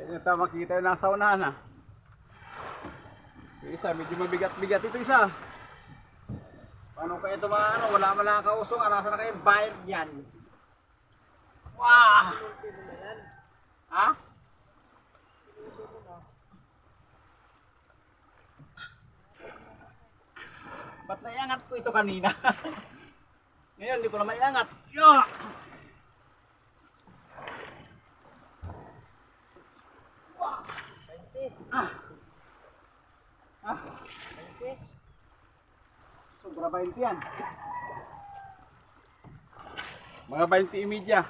ito makita yung nasa unahan ha. Yung isa, medyo mabigat-bigat ito isa. Paano kaya ito ano, wala man lang kausong, nasa na kayo bayad yan. Wow! Ha? Ba't naiangat ko ito kanina? Ngayon, hindi ko na maiangat. Yeah! Ah. Ah. Sobra 20 yan. Mga 20 imidya.